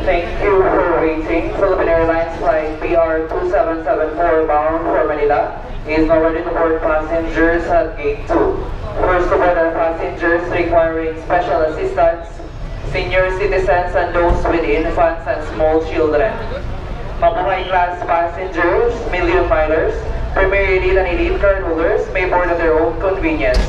Thank you for waiting. Philippine Airlines flight PR2774 bound for Manila is now ready to board passengers at gate 2. First of all, the passengers requiring special assistance, senior citizens and those with infants and small children. Mabuhay class passengers, million milers, Premier Elite and Elite card holders may board at their own convenience.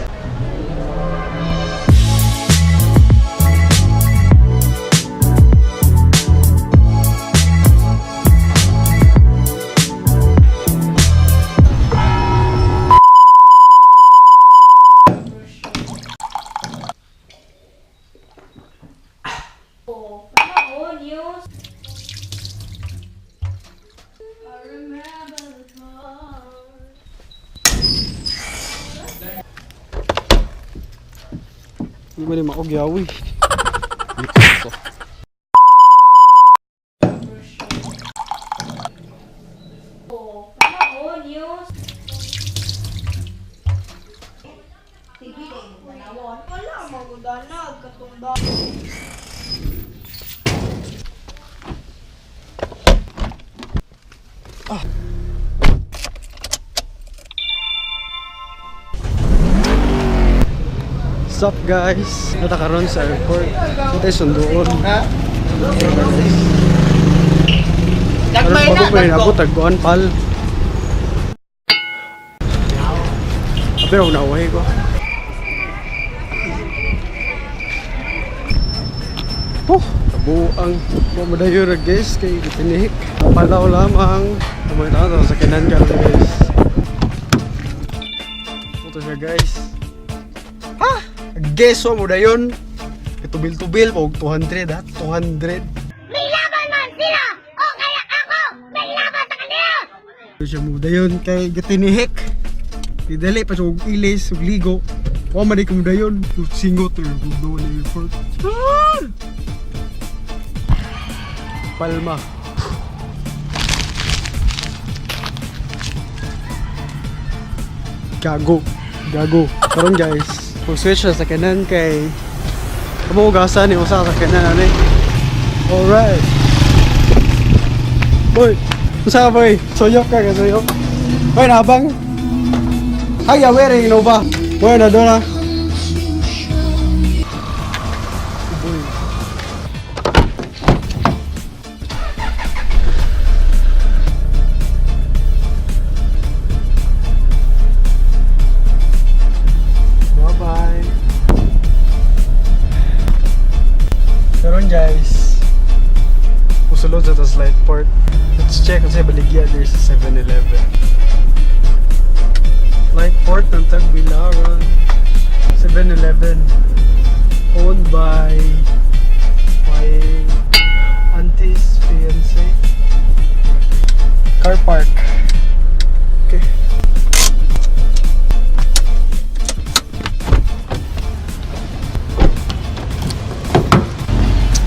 Hindi mo rin makogyawi. What's up guys? Natakaroon sa airport. Ito yung sundoon. Pero pag abot, tagbuan pal. Pero nauwahi ko. Tabuang mamadayo na guys kay itinihik. Palaw lamang. Kamay na sa kinan ka guys. Ito siya guys. Guess mo na yun. Tubil-tubil po 200 ha. 200. May laban man sila! O kaya ako! May laban sa kanila! Ito siya mo na yun kay gatinihik. Idali pa siya kong ilis, ligo. Huwag manik mo na yun. Singot or doon na airport. Palma. Gago. Karon guys. Kung switch na sa kanan kay kamugasan ni usa sa kanan ani. Alright. Boy, usa boy. Soyok ka soyok. Boy nabang. Ay awere Innova. Boy na dona. Karon guys, pusulod sa Lite port. Let's check kung sa'yo baligya there's a 7-Eleven. Lite port ng Tagbilaran. 7-Eleven. Owned by my auntie's fiancé. Car park. Okay.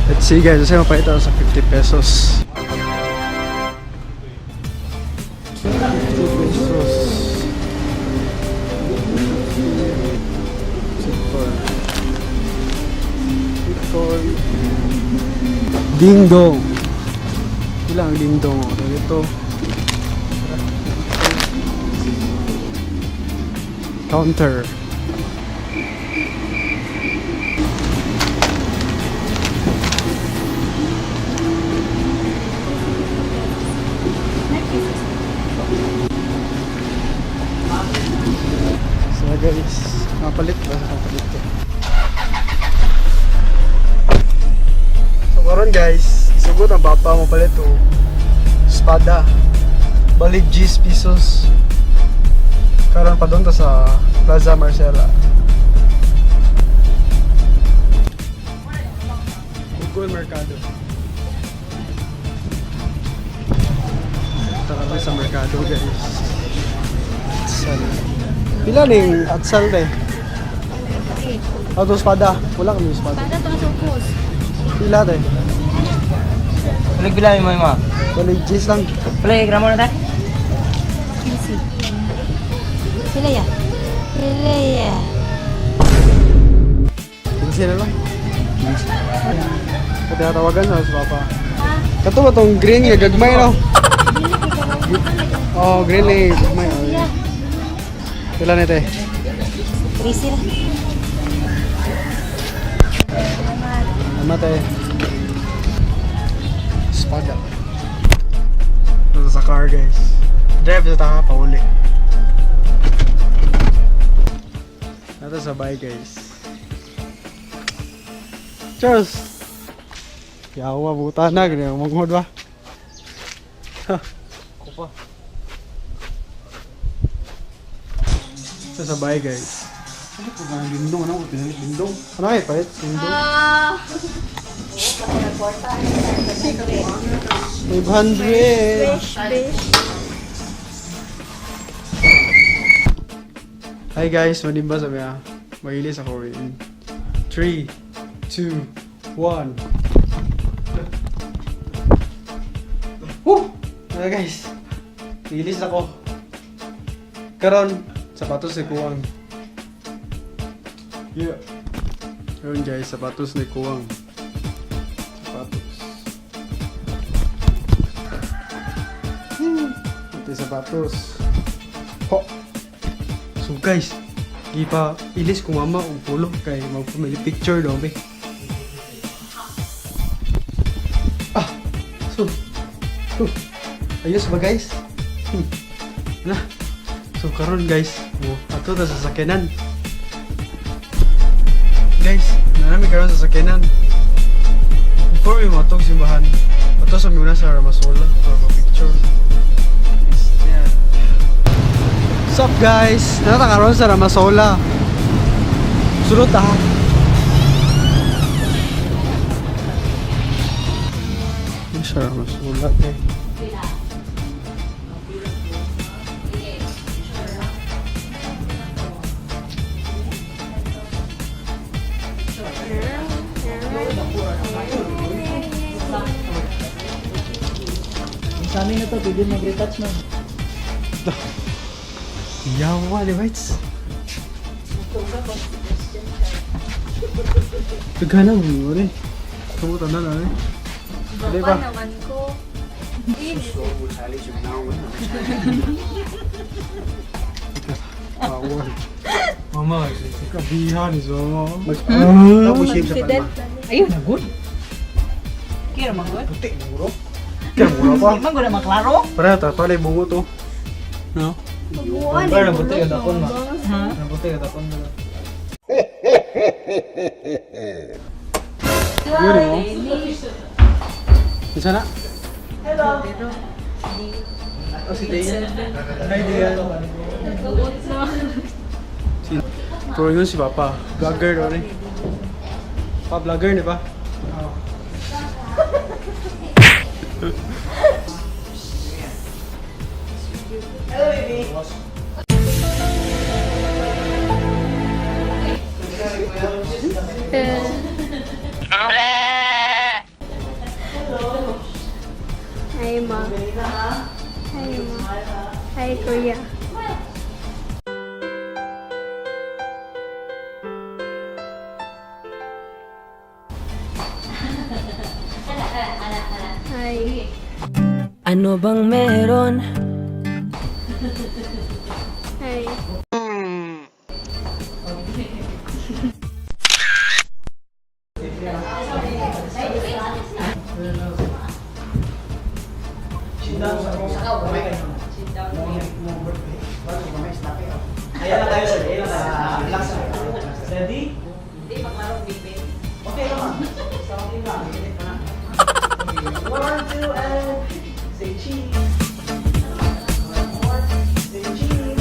Let's see guys, kasi mapalita sa 50 pesos. 50 pesos. Ding dong. Ilang ding dong. Ito. Counter. Guys, mapalit ba sa kapalit ko? So karon guys, isugot ang baba mo palit o espada balik 10 pesos. Karon pa doon ta sa Plaza Rizal Cogon mercado. Tara sa mercado guys. Pila ning atsal day? Auto espada. Wala kami espada. Pada to sa pos. Pila day? Balik bila mo ma. Balik cheese lang. Balik gramo na ta. Sila ya. Pinsi na lang. Pwede tawagan sa papa. Kato ba tong green nga gagmay no? Oh, green lane gagmay. Oh. Pila nito eh? 3 sila. Salamat eh. Espada. Nasa sa car guys. Drive sa taka, pauli. Nasa sa bike guys. Cheers! Yawa, buta na. Ganyan, maghod ba? Kupa. Nasa sa bike guys. Ano po ba? Lindong, ano? Pinalit lindong. Ano kayo, palit? Lindong? 500! Hi guys, manimba sabi ah. Magilis ako in 3, 2, 1. Woo! Ano guys? Magilis ako. Karon, sapatos ni Kuwang. Yeah. Karon guys, sapatos ni Kuwang. Sapatos. Ito yung sapatos. Ho! So guys, di pa ilis ko mama ang pulo kay magpamili picture daw be. Ah! So ayos ba guys? Na. So karon guys, ato ta sa sakyanan. Guys, narami karon sa sakyanan. Before we matog simbahan, ato sa muna sa Ramasola para picture. What's up guys? Natakaroon sa Ramasola. Sulot ha. Ano sa Ramasola guys? Sa amin na to, pwede mag-retouch na. Yawa, di ba? Tagana mo rin. Kamutan na lang eh. Di ba? naman ko. Awal. Mama, kabihan is mama. Tapos shape sa Palma. Ayun, na good. Kira man good. Puti, muro. Kaya mura pa. Di man good na maklaro. Para tatali bungo to. No? Pero nabuti ka tapon ma. Ha? Nabuti ka tapon mo. Yun mo. Isa na? O si Dayan. Hi, Dian. Pero yun si Papa. Vlogger daw rin. Pa, vlogger, di ba? Oo. Hello, baby. Hi, Ma. Hi, Ma. Hi, Kuya. Hi. Ano bang meron? Hi. Ayan na tayo, sir. Ayan na. Relax na. Ready? Hindi, maklaro, baby. Okay naman. Something lang. Minit pa na. Okay. 1, 2, and say cheese. One more. Say cheese.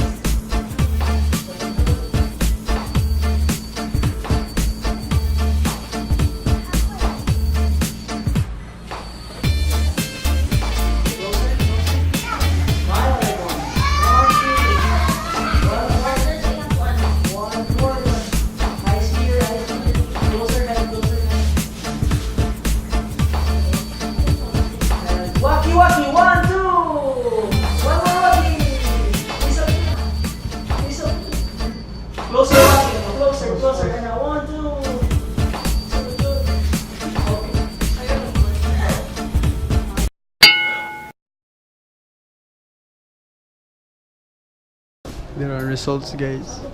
Walk you results, guys.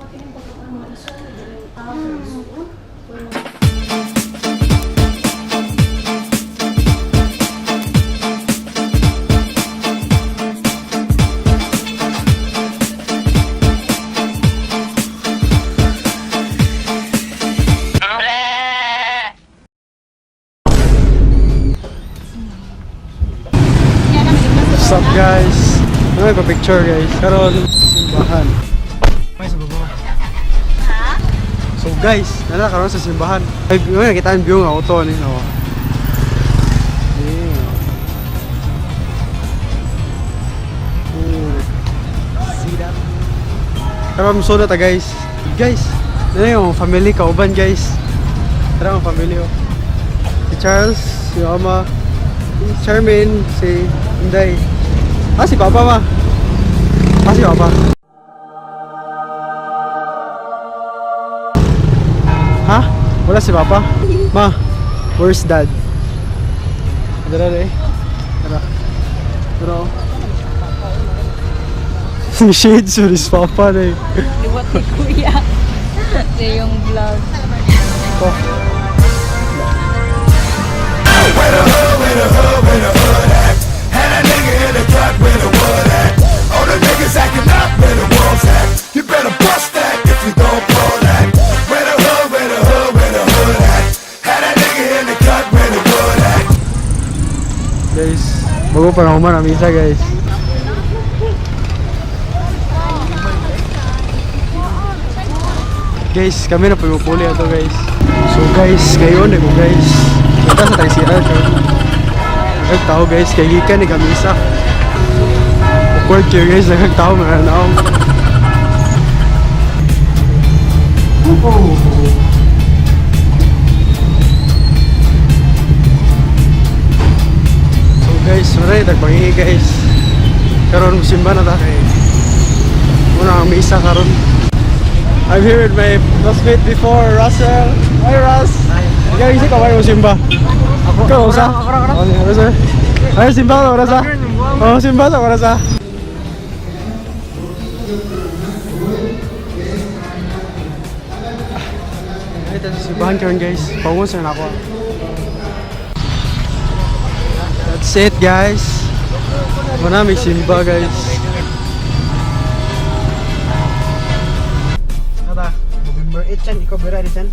What's up, guys? Ano yung picture, guys? Karon simbahan. May sa baba. So guys, karon sa simbahan. Ay, nakita ang view ng auto ni no. Karon so na ta, guys. Guys, yung family kauban, guys. Tara ang family oh. Si Charles, si Mama, si Charmaine, si Inday. Ah, si Papa ma. Ah, si Papa. Ha? Wala si Papa? Ma, where's Dad? Tara eh. Tara. Tara. Shades of his Papa na eh. Liwat ni Kuya. Sa yung vlog. Oh. Guys, bago pa na human ang misa, guys. Guys, kami na pumupuli ito, guys. So guys, ngayon ko, guys. Kita sa tagsira ko. Nagtao, guys, kay gikan ni kamisa. Awkward kayo, guys, nagtao mga naong. So guys, maray, nagpangingi, guys. Karon musimba na ta kay muna ang misa karon. I'm here with my classmate before, Russell. Hi, Russ. Guys, ikaw kayo musimba. Ikaw usa. Ako sir. Ay, simba ka oras ah. Oh, simba ka oras ah. Ay, ito simbahan karon, guys. Pangus na ako. That's it, guys. Muna may simba, guys. November 8 yan, ikaw bira rin yan.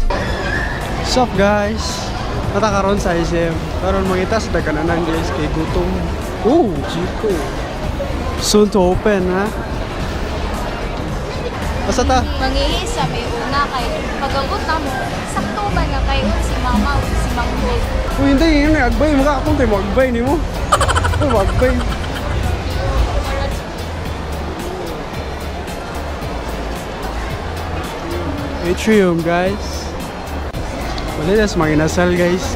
What's up, guys? Natakaroon sa SM. Karon mangita sa dagananan, guys, kay gutom. Oh, Chico. Soon to open, ha? Basta ta? Mangihi sa may una kay pagagot na mo. Sakto ba na kayo si Mama o si Mang? Oh, hindi, yun na, agbay. Makakakong tayo mag-agbay ni mo. Oh, mag-agbay. Atrium, guys. Wala na sa mga inasal, guys.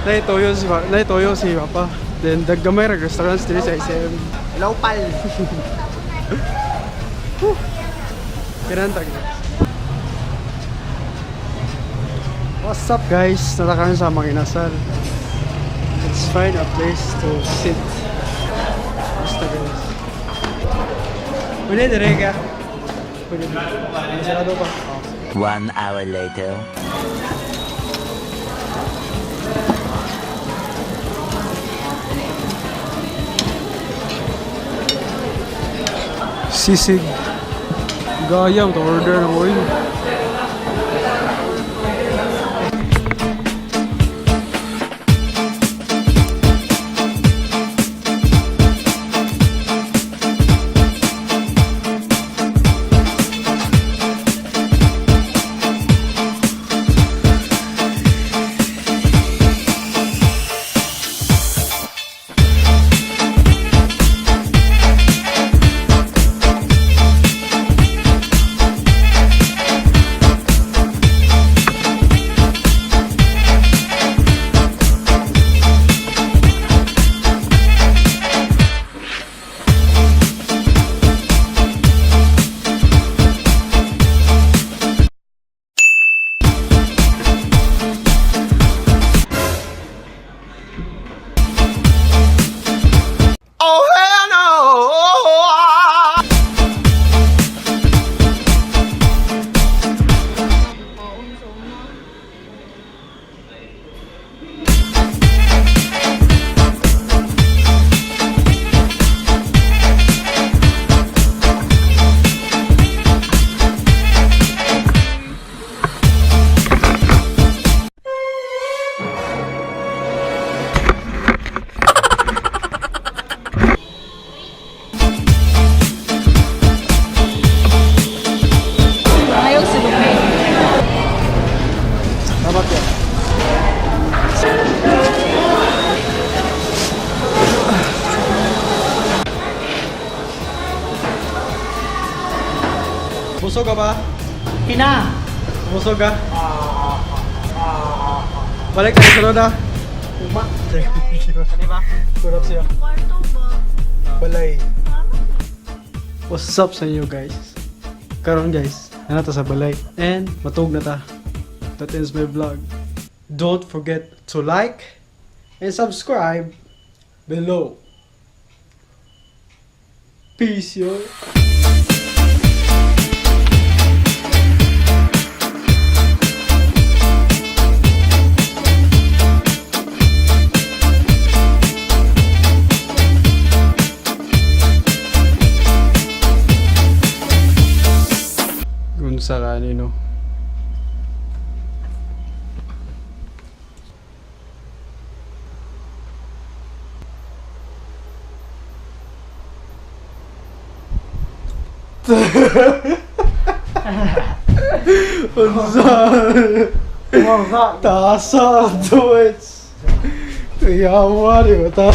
Naitoyo si Papa. Then daggamay restaurants dito sa SM. Hello, pal. Kinantag. What's up, guys? Natakaroon sa mga inasal. Let's find a place to sit. Basta, guys. Pwede dire ka. Pwede dire. Sarado pa. 1 hour later. Sisig. Gayam to order ng oil. Busog ka ba? Ina! Busog ka? Balik tayo sa loda. Uma. Ano ba? Kurap siya. Kwarto ba? Balay. What's up sa inyo guys? Karon guys, nata sa balay. And matug na ta. That ends my vlog. Don't forget to like and subscribe below. Peace, yo. Gunsa kanino. Unsa? Tasa, do it. Yawa, di ba?